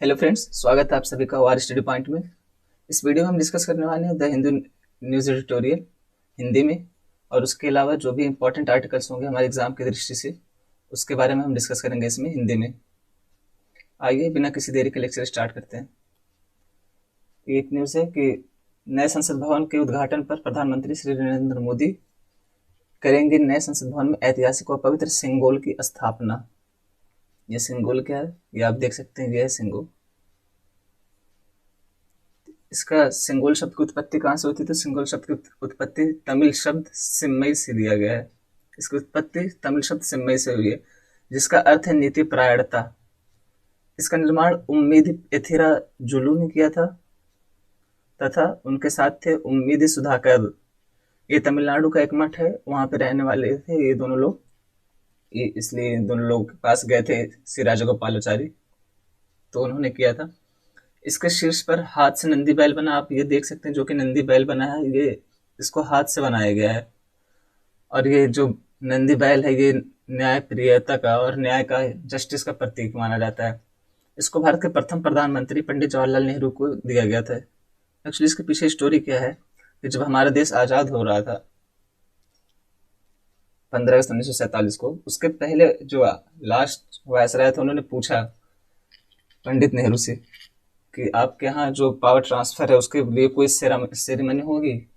Hello friends, स्वागत है आप सभी का आवर स्टडी पॉइंट में। इस वीडियो में हम डिस्कस करने वाले हैं the Hindu news editorial Hindi में, और उसके अलावा जो भी इंपॉर्टेंट आर्टिकल्स होंगे हमारे एग्जाम की दृष्टि से उसके बारे में हम डिस्कस करेंगे इसमें हिंदी में। आइए बिना किसी देरी के लेक्चर स्टार्ट करते हैं। एक न्यूज़ है कि नए संसद भवन के उद्घाटन पर प्रधानमंत्री श्री नरेंद्र मोदी करेंगे नए संसद भवन में ऐतिहासिक और पवित्र सिंगोल की स्थापना। ये सिंगोल क्या है, ये आप देख सकते हैं, ये है सिंगोल। इसका सिंगोल शब्द की उत्पत्ति कहाँ से होती है? तो सिंगोल शब्द की उत्पत्ति तमिल शब्द सिम्मई से लिया गया है। इसकी उत्पत्ति तमिल शब्द सिम्मई से हुई है, जिसका अर्थ है नीति परायणता। इसका निर्माण उम्मीद एथिरा जुलू ने किया था तथा उनके साथ थे उम्मीद सुधाकर। ये तमिलनाडु का एक मठ है, वहां पे रहने वाले थे ये दोनों लोग। इसलिए दोनों लोग के पास गए थे श्री राजगोपालाचारी, तो उन्होंने किया था। इसके शीर्ष पर हाथ से नंदी बैल बना, आप ये देख सकते हैं, जो कि नंदी बैल बना है, ये इसको हाथ से बनाया गया है। और ये जो नंदी बैल है, ये न्याय प्रियता का और न्याय का, जस्टिस का प्रतीक माना जाता है। इसको भारत के प्रथम प्रधानमंत्री पंडित जवाहरलाल नेहरू को दिया गया था। एक्चुअली इसके पीछे स्टोरी क्या है कि जब हमारा देश आजाद हो रहा था 15 अगस्त 1947 को, उसके पहले जो लास्ट वायसराय थे उन्होंने पूछा पंडित नेहरू से कि आपके यहाँ जो पावर ट्रांसफर है उसके लिए कोई सेरेमनी होगी,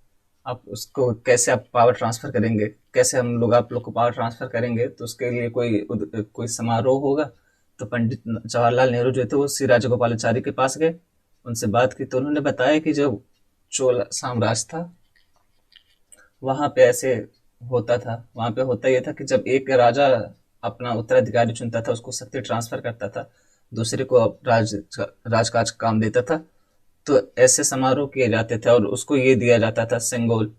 आप उसको कैसे आप पावर ट्रांसफर करेंगे, कैसे हम लोग आप लोग को पावर ट्रांसफर करेंगे, तो उसके लिए कोई समारोह होगा। तो पंडित जवाहरलाल नेहरू जो थे वो श्री राजगोपालाचारी के पास गए, उनसे बात की, तो उन्होंने बताया कि जो चोला साम्राज्य था वहां पे ऐसे होता था। वहां पे होता यह था कि जब एक राजा अपना उत्तराधिकारी चुनता था, उसको शक्ति ट्रांसफर करता था, दूसरे को राजकाज काम देता था, तो ऐसे समारोह किए जाते थे और उसको ये दिया जाता था सिंगोल।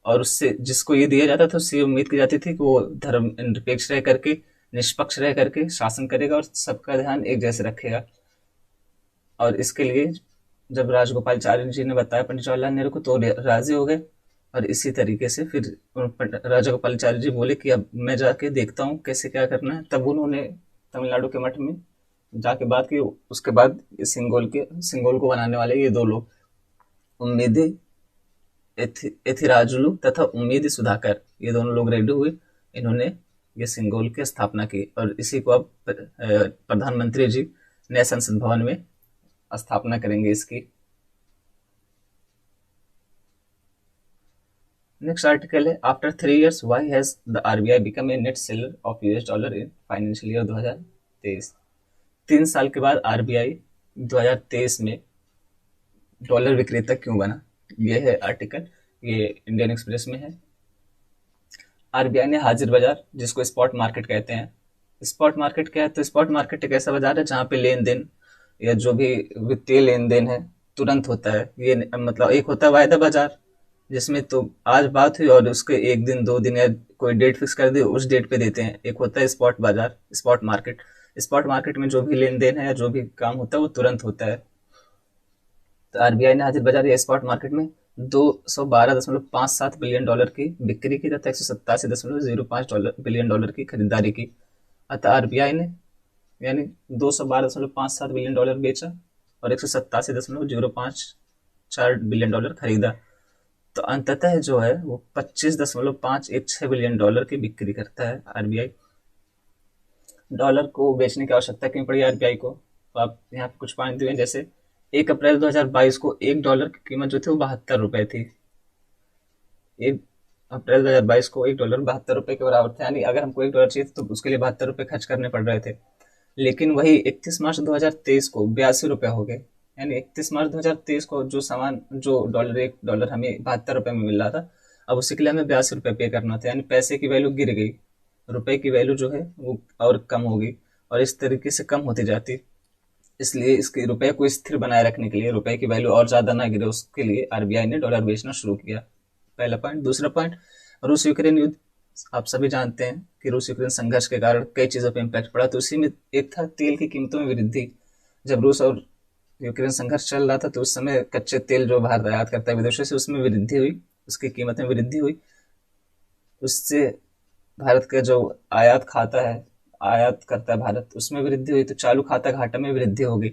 और उससे जिसको ये दिया जाता था उससे ये उम्मीद की जाती थी कि वो धर्म निरपेक्ष रह करके, निष्पक्ष रह करके शासन करेगा और सबका ध्यान एक जैसे रखेगा। और इसके लिए जब राजगोपालाचारी जी ने बताया पंडित जवाहरलाल नेहरू को, तो राजी हो गए। और इसी तरीके से फिर राजगोपालाचारी जी बोले कि अब मैं जाके देखता हूँ कैसे क्या करना है। तब उन्होंने तमिलनाडु के मठ में जाके बात की। उसके बाद सिंगोल को बनाने वाले ये दो लोग, उम्मीदी एथिराजुलू तथा उम्मीद सुधाकर, ये दोनों लोग रेडी हुए। इन्होंने ये सिंगोल की स्थापना की और इसी को अब प्रधानमंत्री जी नए संसद भवन में स्थापना करेंगे इसकी। नेक्स्ट आर्टिकल है, after 3 years why has the RBI become a net seller of US dollar in financial year 2023। 3 साल के बाद आरबीआई 2023 में डॉलर विक्रेता क्यों बना, ये है आर्टिकल, ये इंडियन एक्सप्रेस में है। आरबीआई ने हाजिर बाजार, जिसको स्पॉट मार्केट कहते हैं, स्पॉट मार्केट क्या है? तो स्पॉट मार्केट एक ऐसा बाजार है जहाँ पे लेन देन या जो भी वित्तीय लेन देन है तुरंत होता है। ये मतलब एक होता है वायदा बाजार, जिसमें तो आज बात हुई और उसके एक दिन दो दिन या कोई डेट फिक्स कर दी, उस डेट पे देते हैं। एक होता है स्पॉट बाजार, स्पॉट मार्केट। स्पॉट मार्केट में जो भी लेन देन है या जो भी काम होता है वो तुरंत होता है। तो आरबीआई ने हाजिर बाजार या स्पॉट मार्केट में 212.57 बिलियन डॉलर की बिक्री की तथा 187.05 बिलियन डॉलर की खरीदारी की। अतः आरबीआई ने यानी 212.57 बिलियन डॉलर बेचा और 187.054 बिलियन डॉलर खरीदा। तो अंततः जो है वो 25.516 बिलियन डॉलर की बिक्री करता है आरबीआई। डॉलर को बेचने की आवश्यकता क्यों पड़ी आरबीआई को? तो आप यहाँ पे कुछ पॉइंट दिए, जैसे 1 अप्रैल 2022 को $1 की कीमत जो थी वो ₹72 थी। 1 अप्रैल 2022 को $1 ₹72 के बराबर था, यानी अगर हमको $1 चाहिए तो उसके लिए ₹72 खर्च करने पड़ रहे थे। लेकिन वही 31 मार्च 2023 को ₹82 हो गए। यानी 31 मार्च 2023 को जो सामान, जो $1 हमें ₹72 में मिल रहा था, अब उसी के लिए हमें ₹82 पे करना था। यानी पैसे की वैल्यू गिर गई, रुपए की वैल्यू जो है वो और कम होगी, और इस तरीके से कम होती जाती। इसलिए इसके रुपए को स्थिर बनाए रखने के लिए, रुपए की वैल्यू और ज्यादा ना गिरे, उसके लिए आरबीआई ने डॉलर बेचना शुरू किया। पहला पॉइंट। दूसरा पॉइंट, रूस यूक्रेन युद्ध। आप सभी जानते हैं कि रूस यूक्रेन संघर्ष के कारण कई चीजों पर इम्पैक्ट पड़ा, तो उसी में एक था तेल की कीमतों में वृद्धि। जब रूस और यूक्रेन संघर्ष चल रहा था तो उस समय कच्चे तेल जो भारत आयात करता है विदेशों से, उसमें वृद्धि हुई, उसकी कीमत में वृद्धि हुई। उससे भारत का जो आयात खाता है, आयात करता है भारत, उसमें वृद्धि हुई तो चालू खाता घाटा में वृद्धि होगी,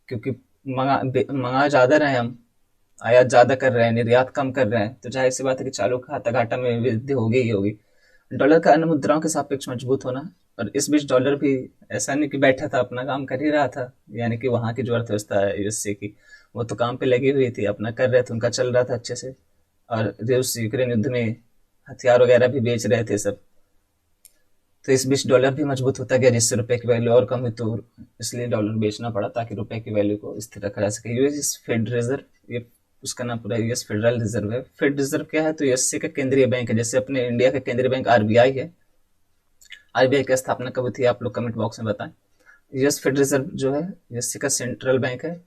क्योंकि मंगा ज़्यादा रहे हम, आयात ज़्यादा कर रहे हैं, निर्यात कम कर रहे हैं, तो जाहिर सी बात है कि चालू खाता घाटा में वृद्धि होगी ही होगी। डॉलर का अन्य मुद्राओं के सापेक्ष मजबूत होना, और इस बीच डॉलर भी ऐसा नहीं कि बैठा था, अपना काम कर ही रहा था, यानी कि वहाँ की जो अर्थव्यवस्था है यूएसए की, वो तो काम पे लगी हुई थी, अपना कर रहे थे, उनका चल रहा था अच्छे से, और रूस यूक्रेन युद्ध में हथियार वगैरह भी बेच रहे थे सब, तो इस बीच डॉलर भी मजबूत होता गया, जिससे रुपए की वैल्यू और कम हुई, तो इसलिए डॉलर बेचना पड़ा ताकि रुपए की वैल्यू को स्थिर रखा जा सके। यूएस फेड रिजर्व, ये उसका नाम पूरा यूएस फेडरल रिजर्व है। फेड रिजर्व क्या है? तो यूएसए का केंद्रीय बैंक है, जैसे अपने इंडिया का केंद्रीय बैंक आरबीआई है। आरबीआई की स्थापना कब हुई थी, आप लोग कमेंट बॉक्स में बताएं। यूएस फेड रिजर्व जो है यूएसए का सेंट्रल बैंक है।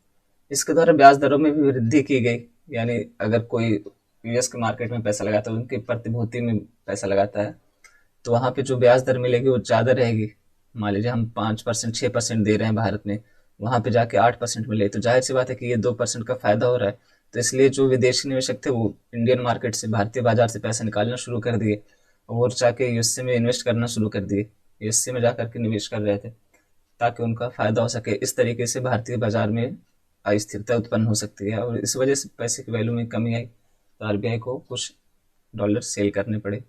इसके द्वारा ब्याज दरों में भी वृद्धि की गई, यानी अगर कोई यूएस के मार्केट में पैसा लगाता है, उनकी प्रतिभूति में पैसा लगाता है, तो वहाँ पे जो ब्याज दर मिलेगी वो ज़्यादा रहेगी। मान लीजिए हम 5% 6% दे रहे हैं भारत में, वहाँ पे जाके 8% मिले, तो जाहिर सी बात है कि ये 2% का फायदा हो रहा है। तो इसलिए जो विदेशी निवेशक थे वो इंडियन मार्केट से, भारतीय बाजार से पैसा निकालना शुरू कर दिए, और जाके यूएसए में इन्वेस्ट करना शुरू कर दिए, यूएसए में जाकर के निवेश कर रहे थे ताकि उनका फायदा हो सके। इस तरीके से भारतीय बाजार में अस्थिरता उत्पन्न हो सकती है, और इस वजह से पैसे की वैल्यू में कमी आई, तो आरबीआई को कुछ डॉलर सेल करने पड़े।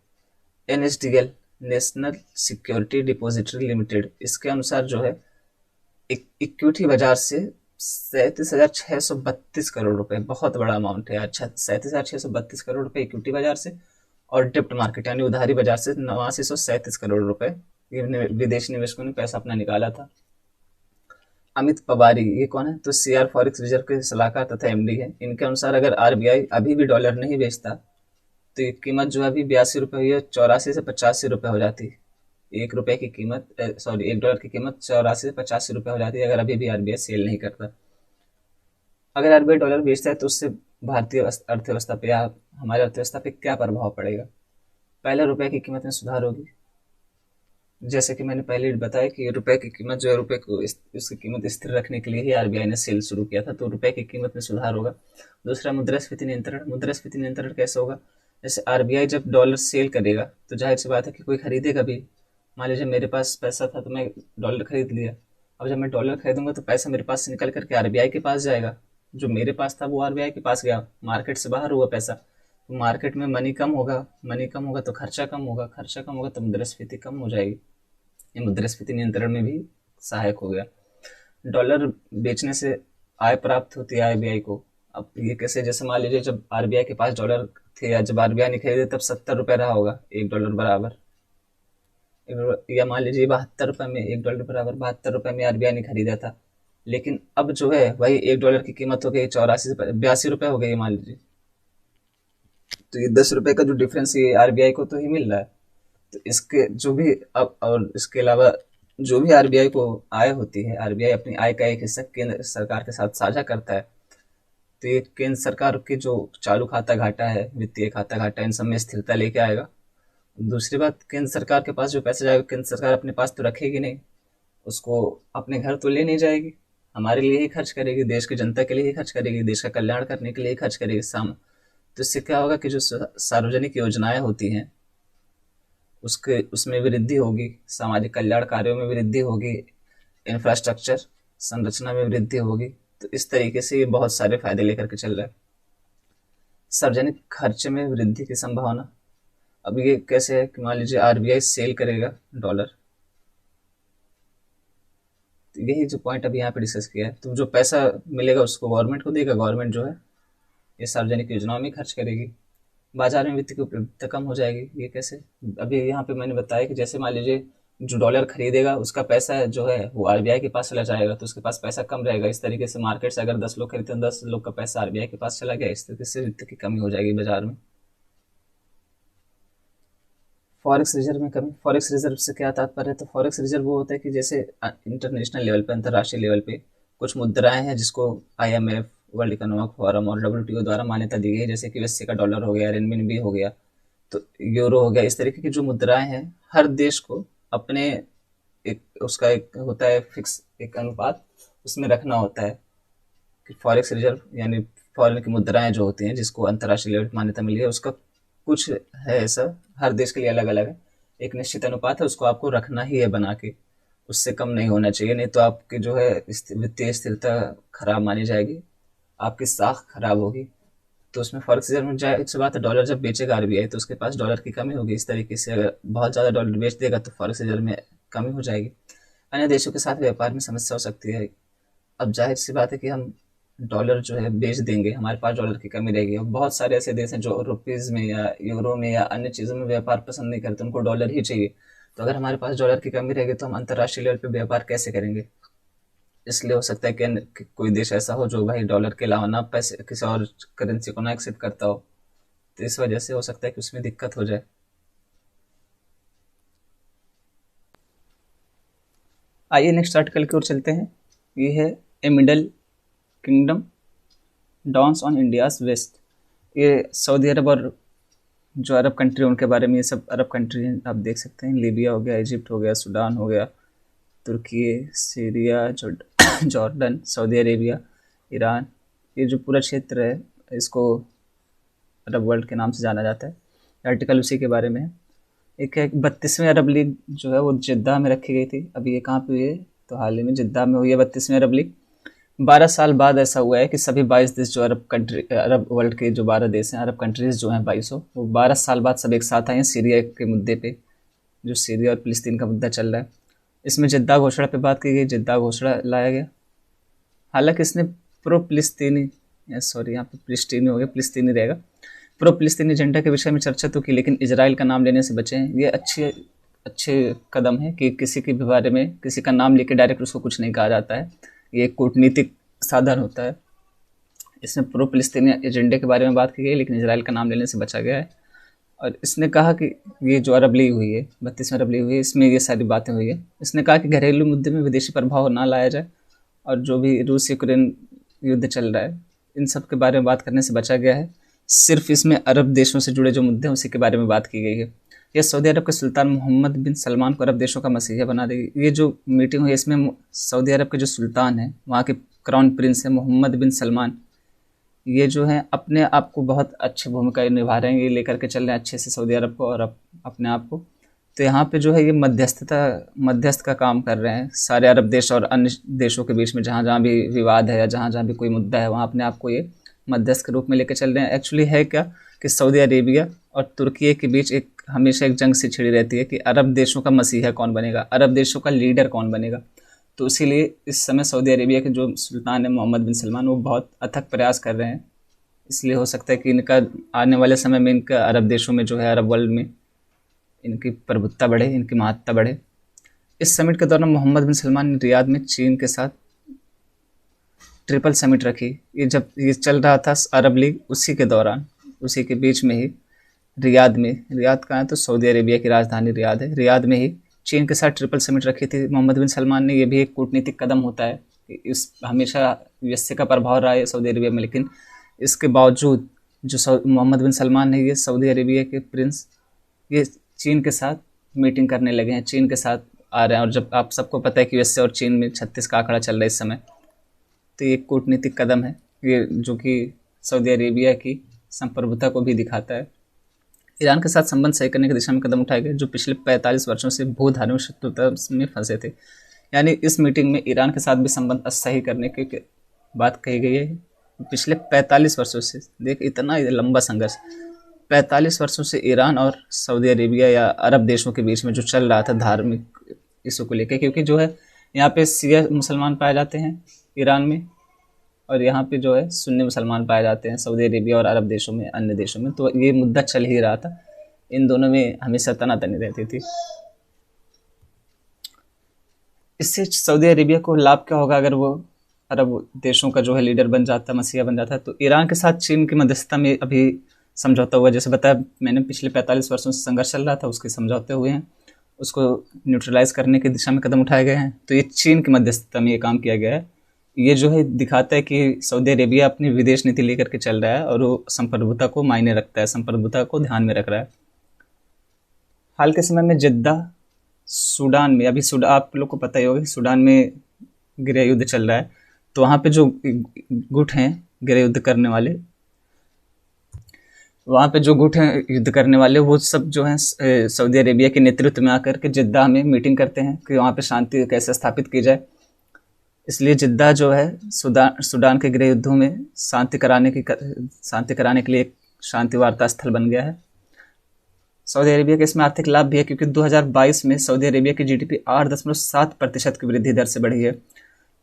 NSDL, national security depository limited, इसके अनुसार जो है इक्विटी बाजार से 37,632 करोड़ रुपए, बहुत बड़ा अमाउंट है। अच्छा, 37,632 करोड़ रुपए इक्विटी बाजार से, और डेप्ट मार्केट यानी उधारी बाजार से 8937 करोड़ रुपए विदेशी निवेशकों ने पैसा अपना निकाला था। अमित पवारी, ये कौन है? तो सीआर फॉरेक्स रिजर्व के सलाहकार तथा एमडी है। इनके अनुसार अगर आरबीआई अभी भी डॉलर नहीं बेचता तो ये कीमत जो है अभी 82 रुपये हुई है, 84 से 85 रुपये हो जाती है। ₹1 की कीमत, सॉरी $1 की कीमत 84 से 85 रुपये हो जाती है, अगर अभी भी आरबीआई सेल नहीं करता। अगर आरबीआई डॉलर बेचता है तो उससे भारतीय अर्थव्यवस्था पे या हमारी अर्थव्यवस्था पे क्या प्रभाव पड़ेगा? पहले रुपए की कीमत में सुधार होगी, जैसे कि मैंने पहले बताया कि रुपए की कीमत जो है, रुपए को उसकी कीमत स्थिर रखने के लिए ही आरबीआई ने सेल शुरू किया था, तो रुपए की कीमत में सुधार होगा। दूसरा, मुद्रास्फीति नियंत्रण। मुद्रास्फीति नियंत्रण कैसे होगा? जैसे आरबीआई जब डॉलर सेल करेगा तो जाहिर सी बात है कि कोई खरीदेगा भी। मान लीजिए मेरे पास पैसा था तो मैं डॉलर खरीद लिया, अब जब मैं डॉलर खरीदूंगा तो पैसा मेरे पास से निकल करके आरबीआई के पास जाएगा, जो मेरे पास था वो आरबीआई के पास गया, मार्केट से बाहर हुआ पैसा, तो मार्केट में मनी कम होगा, मनी कम होगा तो खर्चा कम होगा, खर्चा कम होगा तो मुद्रास्फीति कम हो जाएगी। ये मुद्रास्फीति नियंत्रण में भी सहायक हो गया। डॉलर बेचने से आय प्राप्त होती है आरबीआई को। अब ये कैसे? जैसे मान लीजिए जब आरबीआई के पास डॉलर थे, या जब आरबीआई ने खरीदे तब 70 रुपये रहा होगा $1 बराबर, या मान लीजिए 72 रुपये में $1 बराबर 72 रुपये में आरबीआई ने खरीदा था, लेकिन अब जो है वही $1 की कीमत हो गई 84 से 82 रुपये हो गई मान लीजिए, तो ये 10 रुपये का जो डिफरेंस ये आरबीआई को तो ही मिल रहा है। तो इसके जो भी अब, और इसके अलावा जो भी आरबीआई को आय होती है, आरबीआई अपनी आय का एक हिस्सा केंद्र सरकार के साथ साझा करता है, तो ये केंद्र सरकार के जो चालू खाता घाटा है, वित्तीय खाता घाटा, इन सब में स्थिरता लेके आएगा। दूसरी बात, केंद्र सरकार के पास जो पैसा जाएगा, केंद्र सरकार अपने पास तो रखेगी नहीं, उसको अपने घर तो ले नहीं जाएगी, हमारे लिए ही खर्च करेगी, देश की जनता के लिए ही खर्च करेगी, देश का कल्याण करने के लिए ही खर्च करेगी तो इससे क्या होगा कि जो सार्वजनिक योजनाएं होती हैं उसमें वृद्धि होगी, सामाजिक कल्याण कार्यों में वृद्धि होगी, इंफ्रास्ट्रक्चर संरचना में वृद्धि होगी। तो इस तरीके से ये बहुत सारे फायदे लेकर के चल रहा है। सार्वजनिक खर्च में वृद्धि की संभावना, अब ये कैसे है कि मान लीजिए आरबीआई सेल करेगा डॉलर, तो यही जो पॉइंट अभी यहाँ पे डिस्कस किया है, तो जो पैसा मिलेगा उसको गवर्नमेंट को देगा, गवर्नमेंट जो है ये सार्वजनिक योजनाओं में खर्च करेगी, बाजार में वित्त की उपलब्धता कम हो जाएगी। ये कैसे? अभी यहाँ पे मैंने बताया कि जैसे मान लीजिए जो डॉलर खरीदेगा उसका पैसा जो है वो आरबीआई के पास चला जाएगा, तो उसके पास पैसा कम रहेगा। इस तरीके से मार्केट से अगर 10 लोग खरीदते हैं, 10 लोग का पैसा आरबीआई के पास चला गया, इस तरीके से वित्त की कमी हो जाएगी बाजार में। फॉरेक्स रिजर्व में कमी, फॉरेक्स रिजर्व से क्या तात्पर्य है? तो फॉरेक्स रिजर्व वो होता है कि जैसे इंटरनेशनल लेवल पे, अंतर्राष्ट्रीय लेवल पे कुछ मुद्राएं हैं जिसको आईएमएफ, वर्ल्ड इकोनॉमिक फोरम और डब्ल्यूटीओ द्वारा मान्यता दी गई है, जैसे कि यूएसए का डॉलर हो गया, रेनमिनबी हो गया, तो यूरो हो गया। इस तरीके की जो मुद्राएं हैं, हर देश को अपने उसका एक होता है फिक्स एक अनुपात, उसमें रखना होता है कि फॉरेक्स रिजर्व यानी फॉरेन की मुद्राएं जो होती हैं जिसको अंतर्राष्ट्रीय लेवल पर मान्यता मिली है, उसका कुछ है ऐसा, हर देश के लिए अलग अलग है, एक निश्चित अनुपात है, उसको आपको रखना ही है बना के। उससे कम नहीं होना चाहिए, नहीं तो आपकी जो है वित्तीय स्थिरता खराब मानी जाएगी, आपकी साख खराब होगी। तो उसमें फॉरेक्स रिजर्व में जाहिर सी बात है, डॉलर जब बेचेगा आरबीआई तो उसके पास डॉलर की कमी होगी। इस तरीके से अगर बहुत ज़्यादा डॉलर बेच देगा तो फॉरेक्स रिजर्व में कमी हो जाएगी, अन्य देशों के साथ व्यापार में समस्या हो सकती है। अब जाहिर सी बात है कि हम डॉलर जो है बेच देंगे, हमारे पास डॉलर की कमी रहेगी। और बहुत सारे ऐसे देश हैं जो रुपीज़ में या यूरो में या अन्य चीज़ों में व्यापार पसंद नहीं करते, उनको डॉलर ही चाहिए। तो अगर हमारे पास डॉलर की कमी रहेगी तो हम अंतर्राष्ट्रीय लेवल पे व्यापार कैसे करेंगे? इसलिए हो सकता है कि कोई देश ऐसा हो जो भाई डॉलर के अलावा ना पैसे किसी और करेंसी को ना एक्सेप्ट करता हो, तो इस वजह से हो सकता है कि उसमें दिक्कत हो जाए। आइए नेक्स्ट आर्टिकल की ओर चलते हैं। ये है a middle kingdom dawns on India's west. ये सऊदी अरब और जो अरब कंट्री उनके बारे में, ये सब अरब कंट्री हैं, आप देख सकते हैं। लीबिया हो गया, इजिप्ट हो गया, सूडान हो गया, तुर्की, Syria, Jordan, Saudi Arabia, Iran, ये जो पूरा क्षेत्र है इसको अरब वर्ल्ड के नाम से जाना जाता है। आर्टिकल उसी के बारे में है। एक है 32वीं अरब लीग जो है वो जिद्दा में रखी गई थी। अभी ये कहाँ पे हुई है? तो हाल ही में जिद्दा में हुई है 32वीं अरब लीग। 12 साल बाद ऐसा हुआ है कि सभी 22 देश जो अरब वर्ल्ड के जो 12 देश हैं, अरब कंट्रीज जो हैं 22, वो 12 साल बाद सब एक साथ आए हैं सीरिया के मुद्दे पे, जो सीरिया और फिलिस्तीन का मुद्दा चल रहा है। इसमें जिद्दा घोषणा पे बात की गई, जिद्दा घोषणा लाया गया। हालांकि इसने प्रो फिलिस्तीनी, सॉरी यहाँ पे फिलिस्तीनी हो गया, फिलिस्तीनी रहेगा, प्रो फिलिस्तीनी एजेंडा के विषय में चर्चा तो की, लेकिन इजराइल का नाम लेने से बचे हैं। ये अच्छे कदम है कि किसी के भी बारे में किसी का नाम लेके डायरेक्ट उसको कुछ नहीं कहा जाता है, ये एक कूटनीतिक साधन होता है। इसमें प्रो फिलिस्तीनी एजेंडे के बारे में बात की गई, लेकिन इजराइल का नाम लेने से बचा गया है। और इसने कहा कि ये जो अरब लीग हुई है, 32वीं अरब लीग हुई है, इसमें ये सारी बातें हुई है। इसने कहा कि घरेलू मुद्दे में विदेशी प्रभाव ना लाया जाए, और जो भी रूस यूक्रेन युद्ध चल रहा है इन सब के बारे में बात करने से बचा गया है। सिर्फ इसमें अरब देशों से जुड़े जो मुद्दे हैं उसी के बारे में बात की गई है। यह सऊदी अरब के सुल्तान मोहम्मद बिन सलमान को अरब देशों का मसीहा बना देगी। ये जो मीटिंग हुई इसमें सऊदी अरब के जो सुल्तान है, वहाँ के क्राउन प्रिंस है मोहम्मद बिन सलमान, ये जो है अपने आप को बहुत अच्छी भूमिका निभा रहे हैं, ये लेकर के चल रहे हैं अच्छे से सऊदी अरब को और अपने आप को। तो यहाँ पे जो है ये मध्यस्थ का काम कर रहे हैं सारे अरब देश और अन्य देशों के बीच में, जहाँ जहाँ भी विवाद है या जहाँ जहाँ भी कोई मुद्दा है वहाँ अपने आप को ये मध्यस्थ के रूप में लेकर चल रहे हैं। एक्चुअली है क्या कि सऊदी अरेबिया और तुर्की के बीच हमेशा एक जंग सी छिड़ी रहती है कि अरब देशों का मसीहा कौन बनेगा, अरब देशों का लीडर कौन बनेगा। तो इसीलिए इस समय सऊदी अरेबिया के जो सुल्तान है मोहम्मद बिन सलमान, वो बहुत अथक प्रयास कर रहे हैं। इसलिए हो सकता है कि इनका आने वाले समय में इनका अरब देशों में जो है अरब वर्ल्ड में इनकी प्रभुत्ता बढ़े, इनकी महत्ता बढ़े। इस समिट के दौरान मोहम्मद बिन सलमान ने रियाद में चीन के साथ ट्रिपल समिट रखी। ये जब ये चल रहा था अरब लीग, उसी के दौरान, उसी के बीच में ही रियाद कहाँ है? तो सऊदी अरेबिया की राजधानी रियाद है। रियाद में ही चीन के साथ ट्रिपल समिट रखी थी मोहम्मद बिन सलमान ने। ये भी एक कूटनीतिक कदम होता है। इस हमेशा यूएसए का प्रभाव रहा है सऊदी अरेबिया में, लेकिन इसके बावजूद जो मोहम्मद बिन सलमान ने, ये सऊदी अरेबिया के प्रिंस, ये चीन के साथ मीटिंग करने लगे हैं, चीन के साथ आ रहे हैं। और जब आप सबको पता है कि यूएसए और चीन में 36 का आंकड़ा चल रहा है इस समय, तो ये कूटनीतिक कदम है ये, जो कि सऊदी अरेबिया की संप्रभुता को भी दिखाता है। ईरान के साथ संबंध सही करने की दिशा में कदम उठाए गए, जो पिछले 45 वर्षों से भू धार्मिक शत्रुता में फंसे थे। यानी इस मीटिंग में ईरान के साथ भी संबंध सही करने की बात कही गई है। पिछले 45 वर्षों से, देख इतना लंबा संघर्ष, 45 वर्षों से ईरान और सऊदी अरेबिया या अरब देशों के बीच में जो चल रहा था धार्मिक इशू को लेकर, क्योंकि जो है यहाँ पे शिया मुसलमान पाए जाते हैं ईरान में, और यहाँ पे जो है सुन्नी मुसलमान पाए जाते हैं सऊदी अरेबिया और अरब देशों में, अन्य देशों में। तो ये मुद्दा चल ही रहा था, इन दोनों में हमेशा तनातनी रहती थी। इससे सऊदी अरेबिया को लाभ क्या होगा अगर वो अरब देशों का जो है लीडर बन जाता, मसीहा बन जाता है? तो ईरान के साथ चीन की मध्यस्थता में अभी समझौता हुआ, जैसे बताया मैंने पिछले 45 वर्षों से संघर्ष चल रहा था, उसके समझौते हुए हैं, उसको न्यूट्रलाइज करने की दिशा में कदम उठाए गए हैं। तो ये चीन की मध्यस्थता में ये काम किया गया है। ये जो है दिखाता है कि सऊदी अरेबिया अपनी विदेश नीति लेकर के चल रहा है और वो संप्रभुता को मायने रखता है, संप्रभुता को ध्यान में रख रहा है। हाल के समय में जिद्दा, सूडान में, अभी आप लोग को पता ही होगा सूडान में गृह युद्ध चल रहा है। तो वहाँ पे जो गुट हैं गृह युद्ध करने वाले, वहाँ पे जो गुट हैं युद्ध करने वाले, वो सब जो हैं सऊदी अरेबिया के नेतृत्व में आकर के जिद्दा में मीटिंग करते हैं कि वहाँ पे शांति कैसे स्थापित की जाए। इसलिए जिद्दा जो है सूडान के गृह युद्धों में शांति कराने के लिए एक शांति वार्ता स्थल बन गया है। सऊदी अरेबिया के इसमें आर्थिक लाभ भी है, क्योंकि 2022 में सऊदी अरेबिया की जीडीपी 8.7% की वृद्धि दर से बढ़ी है,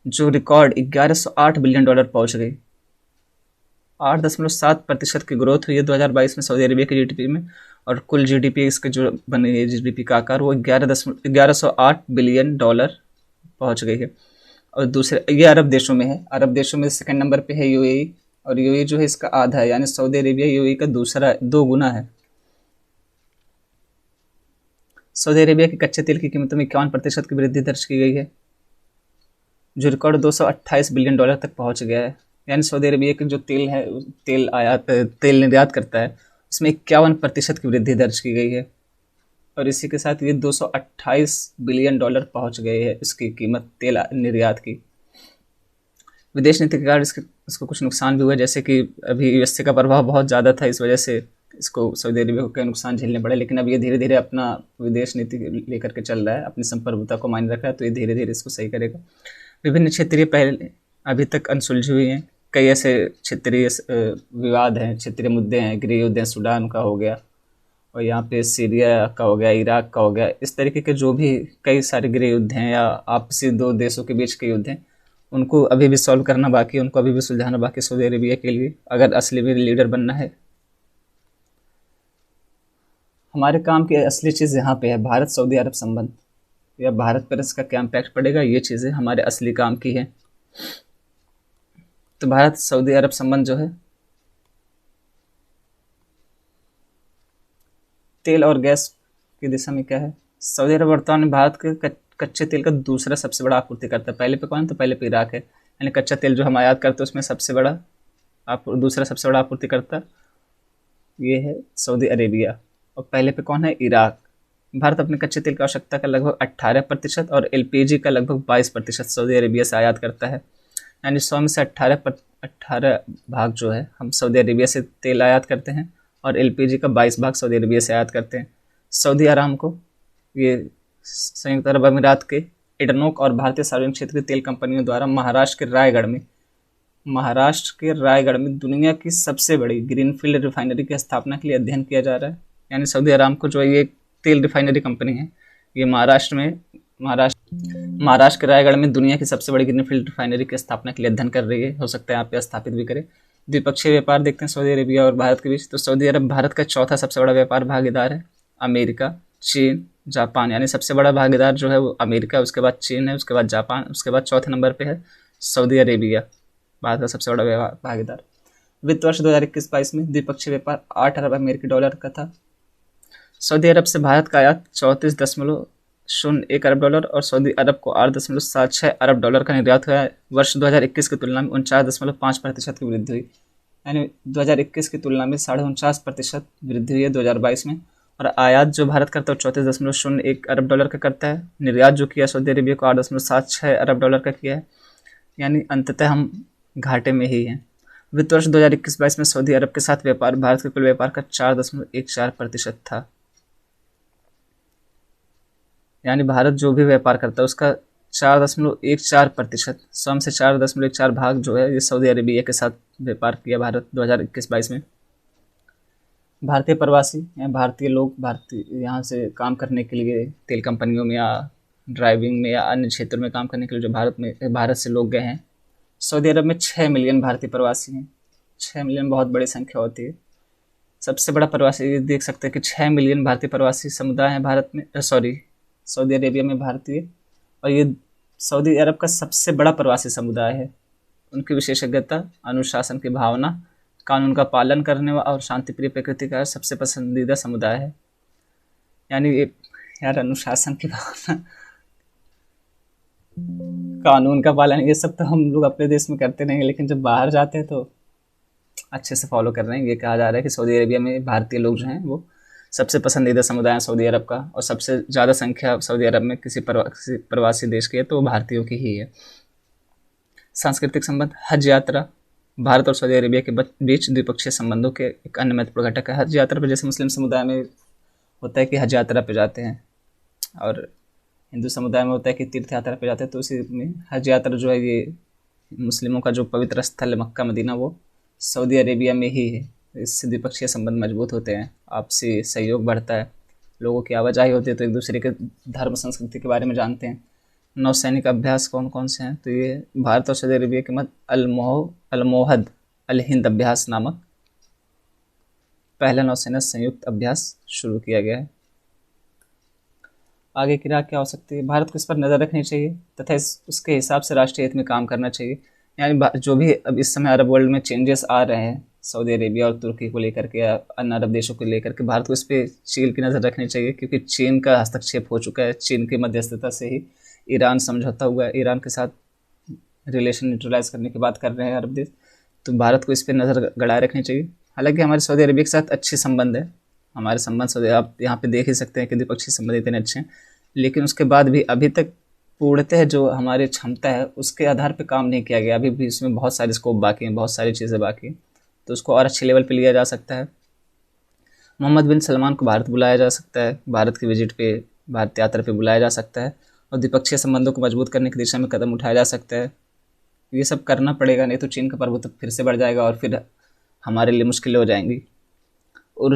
जो रिकॉर्ड $1108 बिलियन पहुंच गई। 8.7% की ग्रोथ हुई है 2022 में सऊदी अरेबिया की जीडीपी में, और कुल जीडीपी इसके जो बनी है जीडीपी का आकार वो 1108 बिलियन डॉलर पहुंच गई है। और दूसरे ये अरब देशों में है, अरब देशों में सेकंड नंबर पे है यूएई, और यूएई जो है इसका आधा है, यानी सऊदी अरेबिया यूएई का दूसरा 2 गुना है। सऊदी अरेबिया के कच्चे तेल की कीमतों में 51% की वृद्धि दर्ज की गई है, जो रिकॉर्ड $228 बिलियन तक पहुंच गया है। यानी सऊदी अरेबिया के जो तेल है, तेल निर्यात करता है, उसमें 51% की वृद्धि दर्ज की गई है, और इसी के साथ ये $228 बिलियन पहुंच गए है इसकी कीमत तेल निर्यात की। विदेश नीति के कारण इसको कुछ नुकसान भी हुआ, जैसे कि अभी यूएसए का प्रभाव बहुत ज़्यादा था, इस वजह से इसको सऊदी अरेबिया को कई नुकसान झेलने पड़े, लेकिन अब ये धीरे धीरे अपना विदेश नीति लेकर के चल रहा है, अपनी संप्रभुता को मायने रख रहा है, तो ये धीरे धीरे इसको सही करेगा। विभिन्न क्षेत्रीय पहले अभी तक अनसुलझी हुई हैं, कई ऐसे क्षेत्रीय विवाद हैं, क्षेत्रीय मुद्दे हैं, गृह युद्ध हैं, सूडान का हो गया, और यहाँ पे सीरिया का हो गया, इराक का हो गया, इस तरीके के जो भी कई सारे गृह युद्ध हैं या आपसी 2 देशों के बीच के युद्ध हैं, उनको अभी भी सॉल्व करना बाकी है, उनको अभी भी सुलझाना बाकी सऊदी अरेबिया के लिए, अगर असली में लीडर बनना है। हमारे काम की असली चीज़ यहाँ पे है, भारत सऊदी अरब संबंध, या भारत पर इसका क्या इम्पैक्ट पड़ेगा, ये चीज़ें हमारे असली काम की हैं। तो भारत सऊदी अरब संबंध जो है तेल और गैस की दिशा में क्या है, सऊदी अरब वर्तमान में भारत के कच्चे तेल का दूसरा सबसे बड़ा आपूर्तिकर्ता है। पहले पे कौन है, तो पहले पे इराक है, यानी कच्चा तेल जो हम आयात करते हैं उसमें दूसरा सबसे बड़ा आपूर्तिकर्ता ये है सऊदी अरेबिया, और पहले पे कौन है, इराक। भारत अपने कच्चे तेल की आवश्यकता का लगभग 18% और एलपीजी का लगभग 22% सऊदी अरेबिया से आयात करता है, यानी 100 में से 18 भाग जो है हम सऊदी अरेबिया से तेल आयात करते हैं, और एलपीजी का 22 भाग सऊदी अरेबिया से आयात करते हैं। सऊदी अरामको ये संयुक्त अरब अमीरात के एडनोक और भारतीय सार्वजनिक क्षेत्र की तेल कंपनियों द्वारा महाराष्ट्र के रायगढ़ में दुनिया की सबसे बड़ी ग्रीनफील्ड रिफाइनरी की स्थापना के लिए अध्ययन किया जा रहा है। यानी सऊदी अरामको जो है ये तेल रिफाइनरी कंपनी है, ये महाराष्ट्र के रायगढ़ में दुनिया की सबसे बड़ी ग्रीनफील्ड रिफाइनरी की स्थापना के लिए अध्ययन कर रही है, हो सकता है यहाँ पे स्थापित भी करे। द्विपक्षीय व्यापार देखते हैं सऊदी अरेबिया और भारत के बीच, तो सऊदी अरब भारत का चौथा सबसे बड़ा व्यापार भागीदार है। अमेरिका, चीन, जापान, यानी सबसे बड़ा भागीदार जो है वो अमेरिका, उसके बाद चीन है, उसके बाद जापान, उसके बाद चौथे नंबर पे है सऊदी अरेबिया, भारत का सबसे बड़ा भागीदार। वित्त वर्ष 2021-22 में द्विपक्षीय व्यापार 8 अरब अमेरिकी डॉलर का था। सऊदी अरब से भारत का आयात 34.01 अरब डॉलर और सऊदी अरब को 8.76 अरब डॉलर का निर्यात हुआ है। वर्ष 2021 की तुलना में 49.5% की वृद्धि हुई, यानी 2021 की तुलना में 49.5% वृद्धि हुई है 2022 में। और आयात जो भारत करता है 34.01 अरब डॉलर का करता है, निर्यात जो किया सऊदी अरेबिया को 8.76 अरब डॉलर का किया है, यानी अंततः हम घाटे में ही हैं। वित्त वर्ष 2021-22 में सऊदी अरब के साथ व्यापार भारत के कुल व्यापार का 4.14% था, यानी भारत जो भी व्यापार करता है उसका 4.14%, 100 से 4.14 भाग जो है ये सऊदी अरेबिया के साथ व्यापार किया भारत 2021-22 में। भारतीय प्रवासी या भारतीय लोग यहाँ से काम करने के लिए तेल कंपनियों में या ड्राइविंग में या अन्य क्षेत्रों में काम करने के लिए जो भारत से लोग गए हैं, सऊदी अरब में 6 मिलियन भारतीय प्रवासी हैं। 6 मिलियन बहुत बड़ी संख्या होती है। सबसे बड़ा प्रवासी देख सकते हैं कि 6 मिलियन भारतीय प्रवासी समुदाय हैं सऊदी अरेबिया में भारतीय, और ये सऊदी अरब का सबसे बड़ा प्रवासी समुदाय है। उनकी विशेषज्ञता, अनुशासन की भावना, कानून का पालन करने और शांतिप्रिय प्रकृति का सबसे पसंदीदा समुदाय है। यानी ये यार अनुशासन की भावना, कानून का पालन, ये सब तो हम लोग अपने देश में करते नहीं, लेकिन जब बाहर जाते हैं तो अच्छे से फॉलो कर रहे हैं। ये कहा जा रहा है कि सऊदी अरेबिया में भारतीय लोग जो हैं वो सबसे पसंदीदा समुदाय है सऊदी अरब का, और सबसे ज़्यादा संख्या सऊदी अरब में किसी प्रवासी देश की है तो वो भारतीयों की ही है। सांस्कृतिक संबंध, हज यात्रा भारत और सऊदी अरेबिया के बीच द्विपक्षीय संबंधों के एक अन्य महत्वपूर्ण घटक है। हज यात्रा पर जैसे मुस्लिम समुदाय में होता है कि हज यात्रा पे जाते हैं, और हिंदू समुदाय में होता है कि तीर्थ यात्रा पे जाते हैं, तो उसी में हज यात्रा जो है ये मुस्लिमों का जो पवित्र स्थल है मक्का मदीना, वो सऊदी अरेबिया में ही है। इससे द्विपक्षीय संबंध मजबूत होते हैं, आपसी सहयोग बढ़ता है, लोगों की आवाजाही होती है, तो एक दूसरे के धर्म संस्कृति के बारे में जानते हैं। नौसैनिक अभ्यास कौन कौन से हैं, तो ये भारत और सऊदी अरेबिया के मध्य अलमोहद अल हिंद अभ्यास नामक पहला नौसेना संयुक्त अभ्यास शुरू किया गया है। आगे की राह क्या हो सकती है? भारत को इस पर नज़र रखनी चाहिए तथा उसके हिसाब से राष्ट्रीय हित में काम करना चाहिए। यानी जो भी अब इस समय अरब वर्ल्ड में चेंजेस आ रहे हैं सऊदी अरेबिया और तुर्की को लेकर के या अन्य अरब देशों को लेकर के, भारत को इस पर चीन की नज़र रखनी चाहिए, क्योंकि चीन का हस्तक्षेप हो चुका है। चीन की मध्यस्थता से ही ईरान समझौता हुआ है, ईरान के साथ रिलेशन न्यूट्रलाइज करने की बात कर रहे हैं अरब देश, तो भारत को इस पर नज़र गड़ाए रखनी चाहिए। हालांकि हमारे सऊदी अरबिया के साथ अच्छे संबंध है, हमारे संबंध सऊदी, आप यहाँ पे देख ही सकते हैं कि द्विपक्षीय संबंध इतने अच्छे हैं, लेकिन उसके बाद भी अभी तक पूर्णतः जो हमारी क्षमता है उसके आधार पर काम नहीं किया गया। अभी भी उसमें बहुत सारे स्कोप बाकी हैं, बहुत सारी चीज़ें बाकी हैं, तो उसको और अच्छे लेवल पे लिया जा सकता है। मोहम्मद बिन सलमान को भारत बुलाया जा सकता है, भारत की विजिट पे, भारत यात्रा पे बुलाया जा सकता है, और द्विपक्षीय संबंधों को मजबूत करने की दिशा में कदम उठाया जा सकता है। ये सब करना पड़ेगा, नहीं तो चीन का प्रभुत्व फिर से बढ़ जाएगा और फिर हमारे लिए मुश्किलें हो जाएंगी। और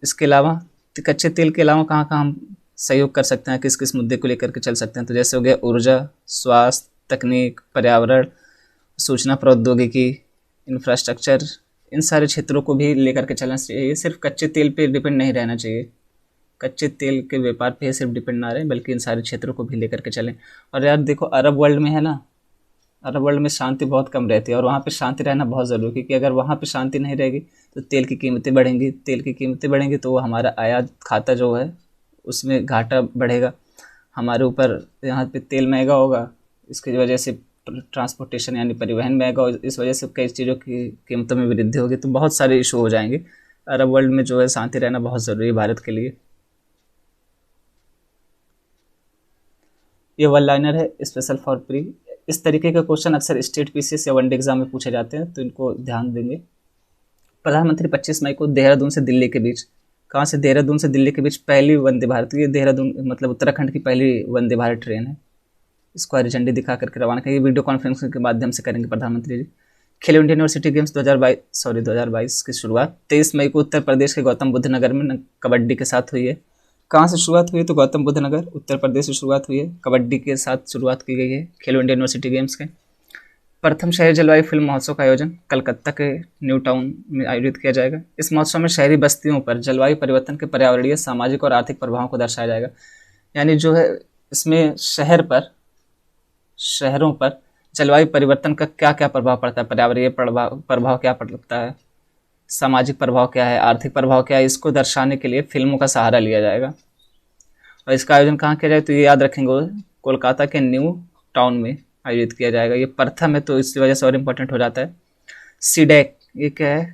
इसके अलावा कच्चे तेल के अलावा कहाँ कहाँ हम सहयोग कर सकते हैं, किस किस मुद्दे को लेकर के चल सकते हैं, तो जैसे हो गया ऊर्जा, स्वास्थ्य, तकनीक, पर्यावरण, सूचना प्रौद्योगिकी, इंफ्रास्ट्रक्चर, इन सारे क्षेत्रों को भी लेकर के चलना चाहिए। सिर्फ कच्चे तेल पे डिपेंड नहीं रहना चाहिए, कच्चे तेल के व्यापार पे सिर्फ डिपेंड ना रहे, बल्कि इन सारे क्षेत्रों को भी लेकर के चलें। और यार देखो, अरब वर्ल्ड में है ना, अरब वर्ल्ड में शांति बहुत कम रहती है, और वहाँ पे शांति रहना बहुत ज़रूरी है, क्योंकि अगर वहाँ पे शांति नहीं रहेगी तो तेल की कीमतें बढ़ेंगी, तेल की कीमतें बढ़ेंगी तो वो हमारा आयात खाता जो है उसमें घाटा बढ़ेगा, हमारे ऊपर यहाँ पे तेल महंगा होगा, इसकी वजह से ट्रांसपोर्टेशन यानी परिवहन महंगा हो, इस वजह से कई चीज़ों की कीमतों में वृद्धि होगी, तो बहुत सारे इशू हो जाएंगे। अरब वर्ल्ड में जो है शांति रहना बहुत ज़रूरी है भारत के लिए। ये वन लाइनर है स्पेशल फॉर प्री। इस तरीके के क्वेश्चन अक्सर स्टेट पीसीएस या वनडे एग्जाम में पूछे जाते हैं, तो इनको ध्यान देंगे। प्रधानमंत्री 25 मई को देहरादून से दिल्ली के बीच, कहाँ से? देहरादून से दिल्ली के बीच पहली वंदे भारत, ये देहरादून मतलब उत्तराखंड की पहली वंदे भारत ट्रेन है, इसको हरी झंडी दिखा करके रवाना करेंगे, वीडियो कॉन्फ्रेंसिंग के माध्यम से करेंगे प्रधानमंत्री जी। खेलो इंडिया यूनिवर्सिटी गेम्स 2022 की शुरुआत 23 मई को उत्तर प्रदेश के गौतम बुद्ध नगर में कबड्डी के साथ हुई है। कहाँ से शुरुआत हुई है? तो गौतम बुद्ध नगर उत्तर प्रदेश से शुरुआत हुई है, कबड्डी के साथ शुरुआत की गई है खेलो इंडिया यूनिवर्सिटी गेम्स के। प्रथम शहरी जलवायु फिल्म महोत्सव का आयोजन कलकत्ता के न्यू टाउन में आयोजित किया जाएगा। इस महोत्सव में शहरी बस्तियों पर जलवायु परिवर्तन के पर्यावरणीय, सामाजिक और आर्थिक प्रभावों को दर्शाया जाएगा। यानी जो है इसमें शहरों पर जलवायु परिवर्तन का क्या क्या प्रभाव पड़ता है, पर्यावरणीय प्रभाव क्या पड़ता है, सामाजिक प्रभाव क्या है, आर्थिक प्रभाव क्या है, इसको दर्शाने के लिए फिल्मों का सहारा लिया जाएगा। और इसका आयोजन कहाँ किया जाए, तो ये याद रखेंगे, कोलकाता के न्यू टाउन में आयोजित किया जाएगा। ये प्रथम है तो इस वजह से और इम्पोर्टेंट हो जाता है। सीडेक, ये क्या है?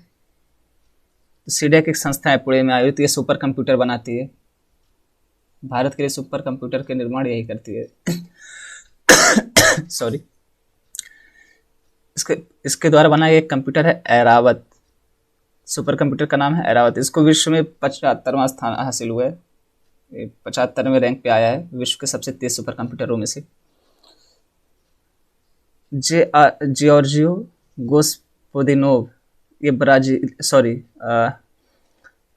सीडेक एक संस्था है पुणे में आयोजित, ये सुपर कंप्यूटर बनाती है, भारत के लिए सुपर कंप्यूटर के निर्माण यही करती है। सॉरी। इसके द्वारा बनाया एक कंप्यूटर है ऐरावत, सुपर कंप्यूटर का नाम है ऐरावत। इसको विश्व में 75वां स्थान हासिल हुआ है, 75वें रैंक पे आया है विश्व के सबसे तेज सुपर कंप्यूटरों में से। जियोर्जियो गोस्पोदिनोव, ये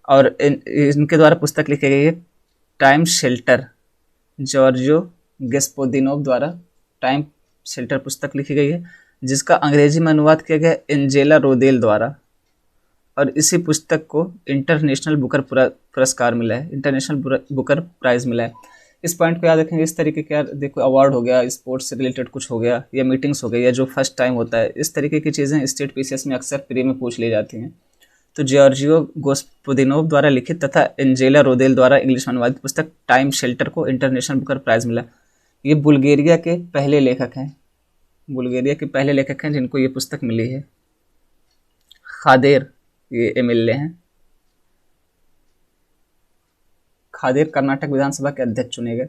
और इनके द्वारा पुस्तक लिखी गई है टाइम शेल्टर। जॉर्जियो गेस्पोदिनोव द्वारा टाइम शेल्टर पुस्तक लिखी गई है, जिसका अंग्रेजी में अनुवाद किया गया एंजेला रोदेल द्वारा, और इसी पुस्तक को इंटरनेशनल बुकर पुरस्कार मिला है, इंटरनेशनल बुकर प्राइज मिला है। इस पॉइंट को याद रखेंगे। इस तरीके के यार देखो, अवार्ड हो गया, स्पोर्ट्स से रिलेटेड कुछ हो गया, या मीटिंग्स हो गई, या जो फर्स्ट टाइम होता है, इस तरीके की चीज़ें स्टेट पीसीएस में अक्सर प्री में पूछ ली जाती हैं। तो जॉर्जियो गोस्पोदिनोव द्वारा लिखित तथा एंजेला रोदेल द्वारा इंग्लिश में अनुवादित पुस्तक टाइम शेल्टर को इंटरनेशनल बुकर प्राइज मिला। ये बुल्गारिया के पहले लेखक हैं, बुल्गारिया के पहले लेखक हैं जिनको ये पुस्तक मिली है। खादेर, ये एमएलए हैं, खादेर कर्नाटक विधानसभा के अध्यक्ष चुने गए।